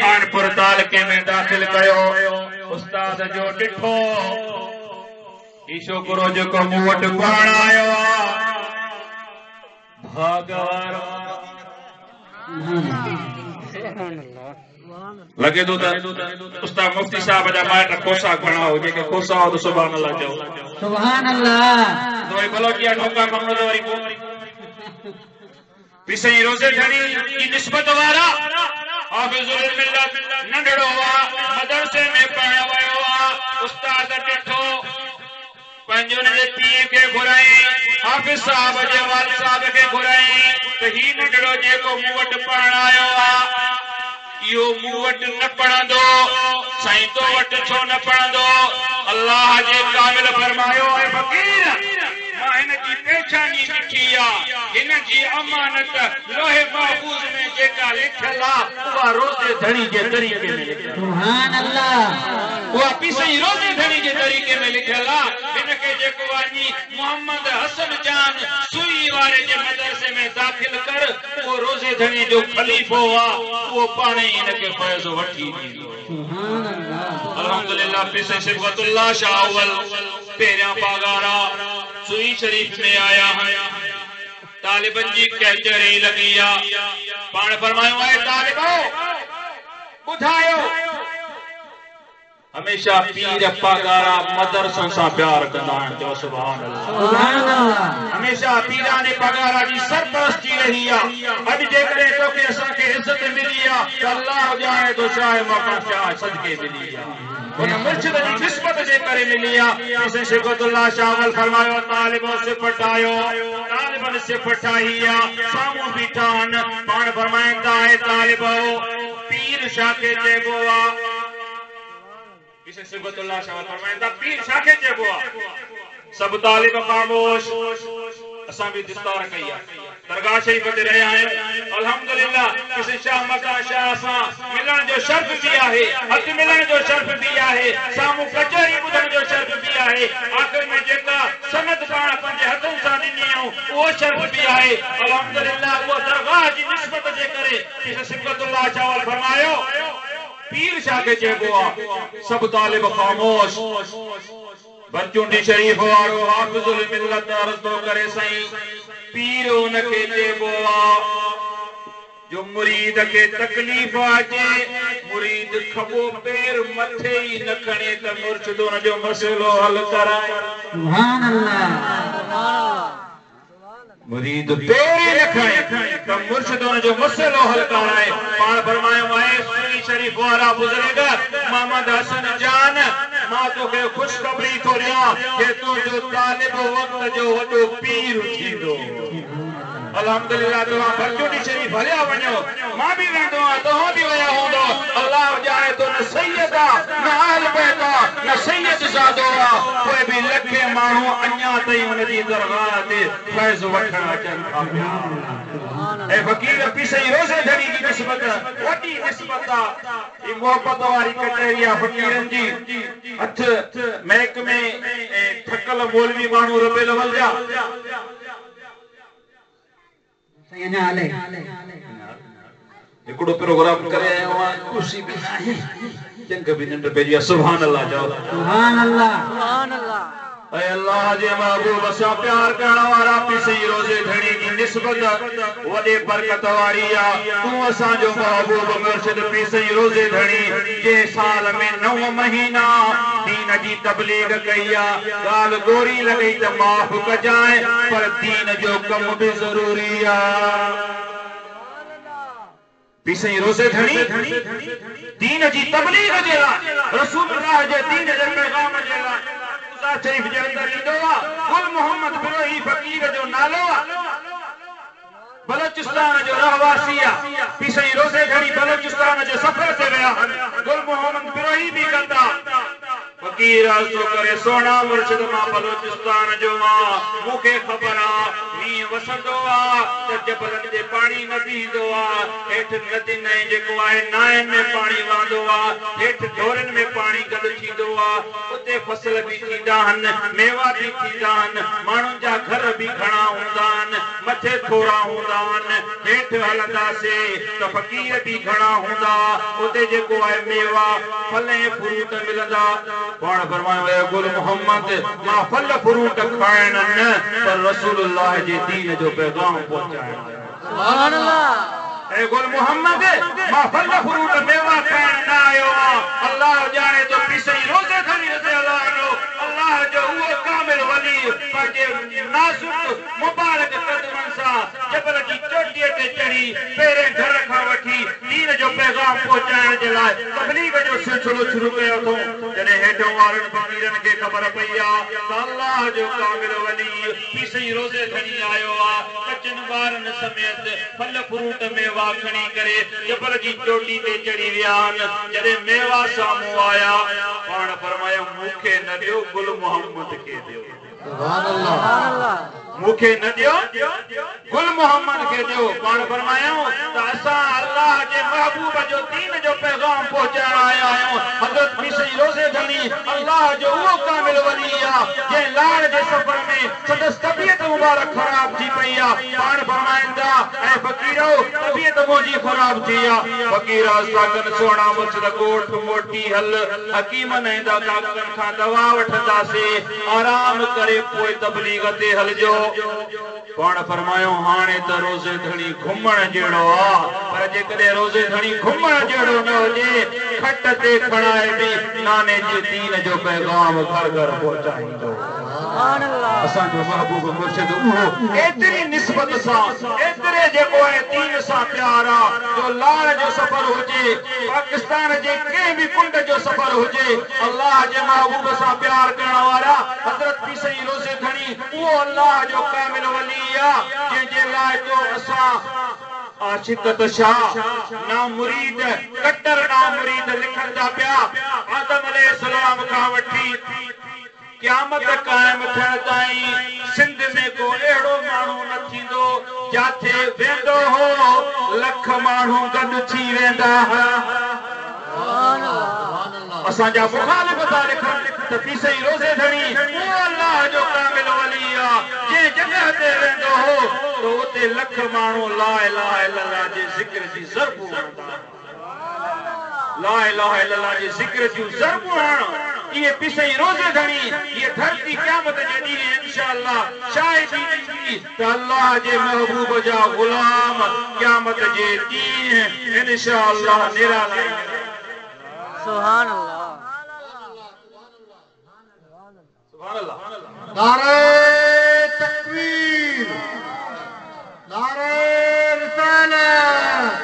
खानपुर तालके में दाखिल कयो उस्ताद जो डिठो ई छोकरो जेको मूं वटि पढ़ण आयो भागवार लगे तो उस्ताद मुफ्ती साहब जा माइट खोसा घणा हो जेके खोसा हो तो सुभान अल्लाह चओ सुभान अल्लाह तो वरी बलोचिया ठोका कमरो तो वरी पिसई रोज़े धणी की निस्बत वारा हाफिजुल मिल्लत नंढड़ो वा मदरसे में पढ़ण वयो वा उस्ताद डिठो पंहिंजो ने पीउ के घुराई हाफिज साहब जे वालिद साहब के घुराई तो ही नंढड़ो जेको मूं वटि पढ़ण आयो आहे यो मूं वटि न पढ़ंदो साईं तो वटि छो न पढ़ंदो अल्लाह जे कामिल फरमायो है फकीर मां हिन जी पहचानी ॾिठी आहे हिन जी अमानत लोहे महफूज़ में जेका लिखियल आहे उहा रोज़े धणी जे तरीक़े में लिखियल सुभान अल्लाह उहा पिसई रोज़े धणी जे तरीक़े में लिखियल आहे हिन खे जेको वञी मोहम्मद हसन जान सुई वारे जे मदरसे में दाखिल कर वो रोज़े धणी जो खलीफो आहे वो पाण ई हिन खे फैज़ वठी ॾींदो सुभान अल्लाह अल्हम्दुलिल्लाह पिसई सिबगतुल्लाह शाह अव्वल पहिरियां पगारा सुई शरीफ में आया है तालिबन जी कहचरी लगी आ पाण फरमायो है तालिबो बुधायो हमेशा पीर पगारा मदरसन सा प्यार कंदा आहिनि जो सुभान अल्लाह सुभान अल्लाह हमेशा पीरा ने पगारा जी सरपरस्ती रही आ अज जेकरे तोखे असा के इज्जत मिली आ तो अल्लाह जाए तो शाह मौका शाह सदके मिली आ उन मुर्शिद जी निस्बत जे करे मिली आ इसे सिबगतुल्लाह शाह अव्वल फरमायो तालिबो से पटायो तालिबन से पटाई आ सामू बीठान पाण फरमाइंदा है तालिबो पीर शाह के चेबो आ इसे सिबगतुल्लाह शाह अव्वल फरमाइंदा पीर शाह के चेबो आ सब तालिब खामोश असा भी दिस्तार कई आ दरगाह शरीफ ते रहिया आहियूं अल्हम्दुलिल्लाह किसी शाह मका शाह सां मिलण जो शर्फ भी आहे हथ मिलण जो शर्फ भी आहे सामू कचहरी ॿुधण जो शर्फ भी आहे आख़िर में जेका सनद पाण पंहिंजे हथनि सां ॾिनी आहियूं उहो शर्फ भी आहे अल्हम्दुलिल्लाह उहा दरगाह जी निस्बत जे करे किसी सिबगतुल्लाह शाह अव्वल फरमायो पीर शाह के चइबो आहे सब तालिब खामोश बचूंडी शरीफ वारो हाफिजुल मिल्लत अर्ज़ तो करे साईं पीर उनके चइबो आहे जो मुरीद के तकलीफ़ अचे मुरीद खबो पैर मथे ही न खणे त मुर्शिद उन जो मसइलो हल कराए सुभान अल्लाह मुरीद पैर ही न खणे त मुर्शिद उन जो मसइलो हल कराए पाण फरमायो आहे सुनी शरीफ वारा बुजुर्ग मोहम्मद हसन जान मां तोखे खुशखबरी थो ॾियां कि तुंहिंजो तालिब वक़्त जो वॾो पीर थींदो अल्हम्दुलिल्लाह तव्हां बचूंडी शरीफ हलिया वञो मां भी वेंदो आहियां तव्हां भी विया हूंदो अल्लाह जाए तो न सैयद आहे न अहल बैत आहे न सैयद ज़ादो आहे कोई भी लखे माण्हू अञा ताईं हुन जी दरगाह ते फैज़ वठण अचनि था पिया ऐं फ़कीर पिसई रोज़े धणी जी निस्बत वॾी निस्बत आहे ई मोहबत वारी कचहरी आहे फ़कीरनि जी हथ महक में थकल मौलवी माण्हू रुपियल वलजा अञा हले हिकिड़ो प्रोग्राम करे आयो आहियां कुर्सी बि आहे जंग बि नंढ पइजी आहे सुभान अल्लाह चओ सुभान अल्लाह सुभान अल्लाह ऐ अल्लाह जे महबूब सां प्यार करण वारा पिसई रोज़े धणी जी निस्बत वॾे बरकत वारी आहे तूं असांजो महबूब मुर्शिद पिसई रोज़े धणी जे साल में 9 महीना दीन जी तबलीग कई आहे ॻाल्हि गोरी लॻई त माफ़ कजांइ पर दीन जो कम बि ज़रूरी आहे पिसई रोज़े धणी दीन जी तबलीग जे लाइ रसूलुल्लाह जे दीन जे पैगाम जे लाइ शरीफ जे अंदर ईंदो आहे गुल मोहम्मद बिरोही फ़कीर जो नालो आहे बलोचिस्तान जो रहवासी आहे पिसई रोज़े धणी बलोचिस्तान जे सफ़र ते विया गुल मोहम्मद बिरोही भी कंदा फ़कीर अर्ज़ करे सोना मुर्शिद मां बलोचिस्तान जो मां मूंखे ख़बर आहे मींहुं वसंदो आहे त जबलनि जे पाणी न बीहंदो आहे हेठि नदी न जेको आहे नायनि में पाणी वहंदो आहे हेठि ढोरनि में पाणी गॾु थींदो आहे उते फसल बि थींदा आहिनि मेवा बि थींदा आहिनि माण्हुनि जा घर बि घणा हूंदा आहिनि मथे थोरा हूंदा आहिनि हेठि हलंदासीं त फ़क़ीर बि घणा हूंदा उते जेको आहे मेवा फल ऐं फ्रूट मिलंदा पाण फरमायो गुल मोहम्मद मां फल फ्रूट खाइण न पर रसूलुल्लाह जे दीन जो पैगाम पहुचाइण सुभान अल्लाह ए गुल मोहम्मद मां फल फ्रूट मेवा खाइण न आयो अल्लाह जाने तो पीसई रोज़े खणी रज़ियल्लाहु अन्हु अल्लाह जो उहो कामिल वली पर जे नाज़ुक मुबारक कदमन सां जबल जी चोटीअ ते चढ़ी पहिरें घर खां वठी दीन जो पैगाम पहुचाइण जे लाइ तबलीग जो सिलसिलो शुरू कयो अथऊं जॾहिं हेठों वारनि फ़क़ीरनि खे ख़बर पई आहे त अल्लाह जो कामिल वली पीसई रोज़े खणी आयो आहे कचनि ॿारनि समेत फल फ्रूट मेवा खणी करे जबल जी चोटी ते चढ़ी विया आहिनि जॾहिं मेवा साम्हूं आया पाण फरमायो मूंखे न ॾियो गुल मोहम्मद खे ॾियो सुभान अल्लाह मूंखे न ॾियो गुल मोहम्मद खे ॾियो पाण फरमायो त असां अल्लाह जे महबूब जो दीन जो पैगाम पहुचाइण आया आहियूं हज़रत पीसई रोज़े धनी अल्लाह जो उहो कामिल वली आहे जंहिं लाड़ जे सफ़र में संदसि तबियत मुबारक ख़राब थी पई आहे पाण फरमाईंदा ऐं फ़क़ीरो तबियत मुंहिंजी ख़राब थी आहे फ़क़ीर साकन सोना मुर्शद ॻोठ मोटी हल हकीमनि ऐं डॉक्टरनि खां दवा वठंदासीं आराम करे पोइ तबलीग ते हलजो पाण फरमायो हाणे त रोज़े धणी घुमण जहिड़ो आहे पर जेकॾहिं रोज़े धणी घुमण जहिड़ो न हुजे खट ते खणाए बि नाने जे दीन जो पैगाम घर घर पहुचाईंदो असांजो महबूब मुर्शिद उहो एतिरी निस्बत सां एतिरे जेको आहे दीन सां प्यार आहे जो लाड़ जो सफ़र हुजे पाकिस्तान जे कंहिं बि कुंड जो सफ़र हुजे अल्लाह जे महबूब सां प्यार करण वारा हज़रत पीसई रोज़े धणी उहो अल्लाह जो कामिल वली आहे जंहिंजे लाइ तो असां आशिकत शाह ना मुरीद कट्टर ना मुरीद लिखन था पिया आदम अलैहिस्सलाम खां वठी क़यामत कायम थियण ताईं सिंध में को अहिड़ो माण्हू न थींदो जाथे वेंदो हो लख माण्हू गॾु थी वेंदा असांजा मुखालिफ़ था लिखनि त पीसई रोज़े धणी उहो अल्लाह जो कामिल वली आहे जंहिं जॻह ते वेंदो हो त उते लख माण्हू ला इलाहा इल्लल्लाह जे ज़िक्र जी ज़रबूं हणंदा ला इलाहा इल्लल्लाह जे ज़िक्र जूं ज़रबूं हणनि ये पीसई रोज़े धणी ये धरती क़यामत जे ॾींहुं इंशाअल्लाह शायदि ॾींदी त अल्लाह जे महबूब जा ग़ुलाम क़यामत जे ॾींहुं इंशाअल्लाह निराला सुभान अल्लाह सुभान अल्लाह नारे तकबीर नारे रिसालत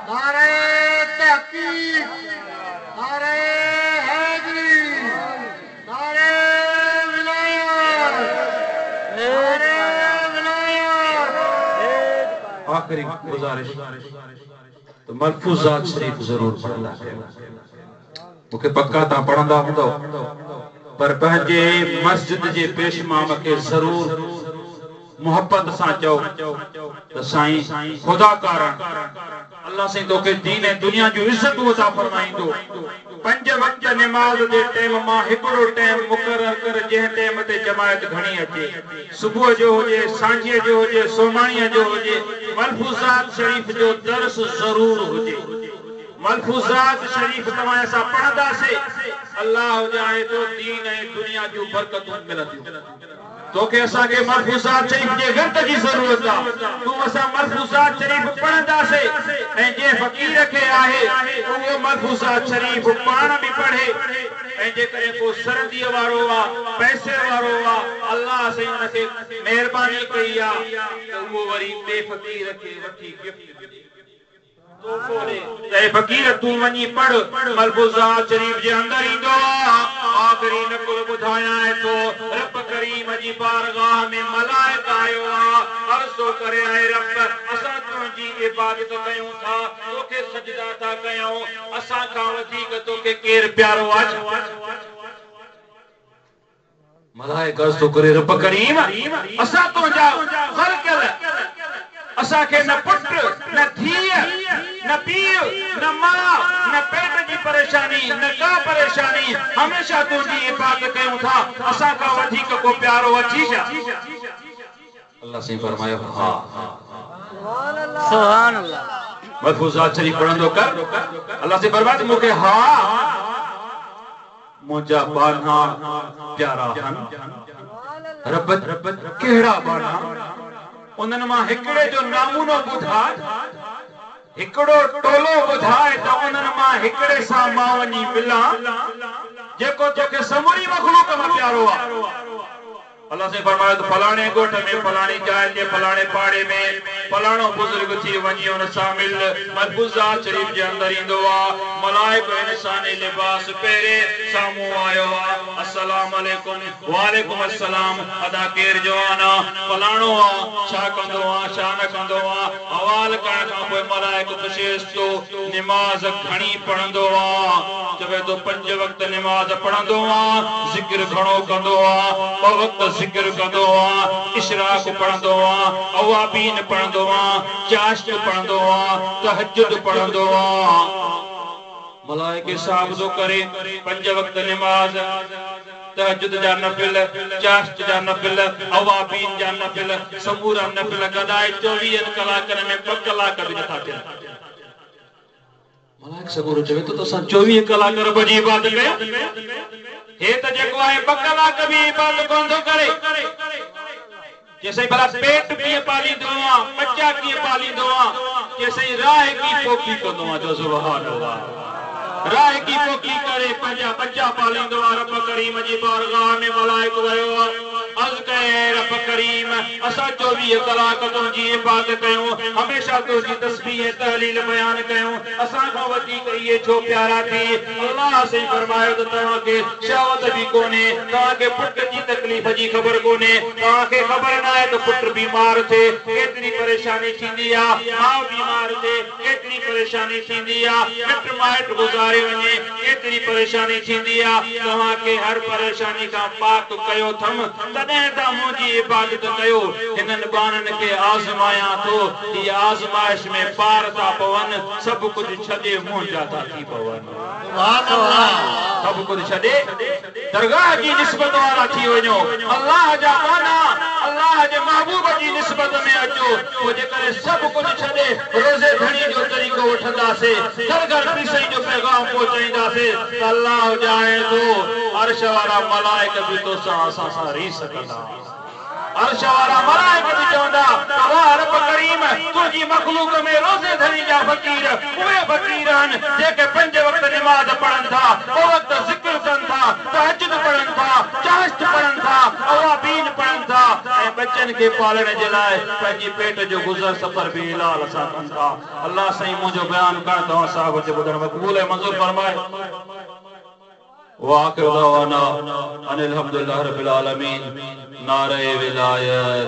नारे तहकीक नारे हैदरी नारे विलायत नारे विलायत आखिरी गुजारिश तो मलफूजात शरीफ जरूर पढ़ंदा मुखे पक्का ता पढ़ंदा हूंदो पर पंहिंजे मस्जिद जे पेशमाम के जरूर मोहब्बत सां चओ त साईं खुदा कारण अल्लाह से तोखे दीन ऐं दुनिया जो इज्जत अता फरमाईंदो 5 वक्त नमाज जे टाइम मां हिकड़ो टाइम मुकर्रर कर जंहिं टाइम ते जमायत घणी अचे सुबह जो हुजे सांझे जो हुजे सोमाणीअ जो हुजे मलफूजात शरीफ जो दर्स जरूर हुजे मलफूजात शरीफ तव्हां सां पढ़ंदासीं अल्लाह जाने तो दीन ऐं दुनिया जो बरकतूं मिलंदियूं तोखे असां के मलफूजात शरीफ जे गर्द जी जरूरत आहे तू असां मलफूजात शरीफ पढ़ंदासीं ऐं जे फ़कीर खे आहे उहो मलफूजात शरीफ पाण बि पढ़े ऐं जे करे को सरदीअ वारो आहे पैसे वारो आहे अल्लाह साईं उन खे महिरबानी कई आहे त उहो वरी ॿिए फ़कीर खे वठी गिफ्ट फकीर तू वनी पढ़ मलफूजात शरीफ जे अंदर ईंदो आखिरी नकुल बुधाया है तो रब करीम जी बारगाह में मलाइक आयो अर्ज़ तो करे आए रब असा तुझी इबादत कयूं था तोखे सजदा था कयूं असा का वधीक तोखे केर प्यारो आहे मलाइक अर्ज़ तो करे रब करीम असा तुझा असा के न पुट न धीअ न पीउ न मां न पेट जी परेशानी न का परेशानी हमेशा तुझी इबादत कयूं था असा का वधीक को प्यारो अची छा अल्लाह से फरमायो हां सुभान अल्लाह महफूजात शरीफ पढ़ंदो कर अल्लाह से फरमाए मुके हां मुझा बाना प्यारा हन रब केड़ा बाना उन्हनि मां हिकिड़े जो नामूनो ॿुधा हिकिड़ो टोलो ॿुधाए त उन्हनि मां हिकिड़े सां मां वञी मिलां जेको तोखे समूरी मखलूक में प्यारो आहे अल्लाह से फरमायो तो फलाणे गोठ में फलाणी जाइ ते फलाणे पाड़े में फलाणो बुजुर्ग थी वञी उन सां मिल महफूजात शरीफ जे अंदर ईंदो आहे मलाइको इंसानी लिबास पहिरे साम्हूं आयो आहे अस्सलाम वालेकुम वालेकुम अस्सलाम अदा केर जवान फलाणो आहे छा कंदो आहे छा न कंदो आहे हवाल करण खां पोइ मलाइको पुछेस तो नमाज घणी पढ़ंदो आहे चवे तो 5 वक्त नमाज पढ़ंदो आहे ज़िक्र घणो कंदो आहे 2 वक्त ज़िक्र कंदो आहे इशराक पढ़ंदो आहे अवाबीन पढ़ंदो आहे चाश्त पढ़ंदो आहे तहज्जुद पढ़ंदो आहे मलाइके साहब तो करे 5 वक्त नमाज तहज्जुद जा नफिल चाश्त जा नफिल अवाबीन जा नफिल समूरा नफिल गदाए 24 कलाकनि में 2 कलाक भी नथा थियनि मलाइक सबूर चवे तो असां 24 कलाक रब जी इबादत कयूं हे त जेको आहे 2 कलाक भी इबादत कोन थो करे जैसे भला पेट कीअं पालींदो आहे बच्चा कीअं पालींदो आहे जैसे राह की पोखी कंदो आहे जो सुभान अल्लाह राह की पोखी करे पंहिंजा बच्चा पालींदो आहे रब करीम जी बारगाह में मलाइक वयो अर्ज़ कए रब करीम असां 24 कलाक तुंहिंजी इबादत कयूं हमेशा तुंहिंजी तस्बीह तहलील बयान कयूं असां खां वधीक इहे छो प्यारा थी अल्लाह से फरमायो त तव्हांखे शहावत बि कोन्हे तव्हांखे पुट जी तकलीफ़ जी ख़बर कोन्हे तव्हांखे ख़बर न आहे त पुट बीमार थिए केतिरी परेशानी थींदी आहे माउ बीमार थिए केतिरी परेशानी थींदी आहे मिट माइट गुज़ारे वञे केतिरी परेशानी थींदी आहे तव्हांखे हर परेशानी खां पाक कयो थम तॾहिं त मुंहिंजी इबादत कयो हिननि बाननि खे आज़मायां थो हीअ आज़माइश में पार था पवनि सभु कुझु छॾे मुंहिंजा था थी पवनि सभु कुझु छॾे दरगाह जी निस्बत वारा थी वञो अल्लाह जा बाना अल्लाह जे महबूब जी निस्बत में अचो पोइ जेकॾहिं सभु कुझु छॾे रोज़े धणी जो तरीक़ो वठंदासीं घर घर पीसई जो पैगाम पहुचाईंदासीं त अल्लाह ॼाणे थो अर्श वारा मलाइक बि तोसां असां सां रही सघंदा अर्श वारा मलाइक बि चवंदा त वाह रब करीम तुंहिंजी मखलूक में रोज़े धणी जा फ़क़ीर उहे फ़क़ीर आहिनि जेके 5 वक्त नमाज़ पढ़नि था 2 वक्त ज़िक्र कनि था तहज्जुद पढ़नि था चाश्त पढ़नि था अवाबीन पढ़नि था ऐं बच्चनि खे पालण जे लाइ पंहिंजी पेट जो गुज़र सफ़र बि हिलाल सां कनि था अल्लाह साईं मुंहिंजो बयानु करणु तव्हां साहिब जे ॿुधण मक़बूल ऐं मंज़ूर फरमाए वाखिर दवाना अनिल हम्दुलिल्लाह रब्बिल आलमीन नारे विलायत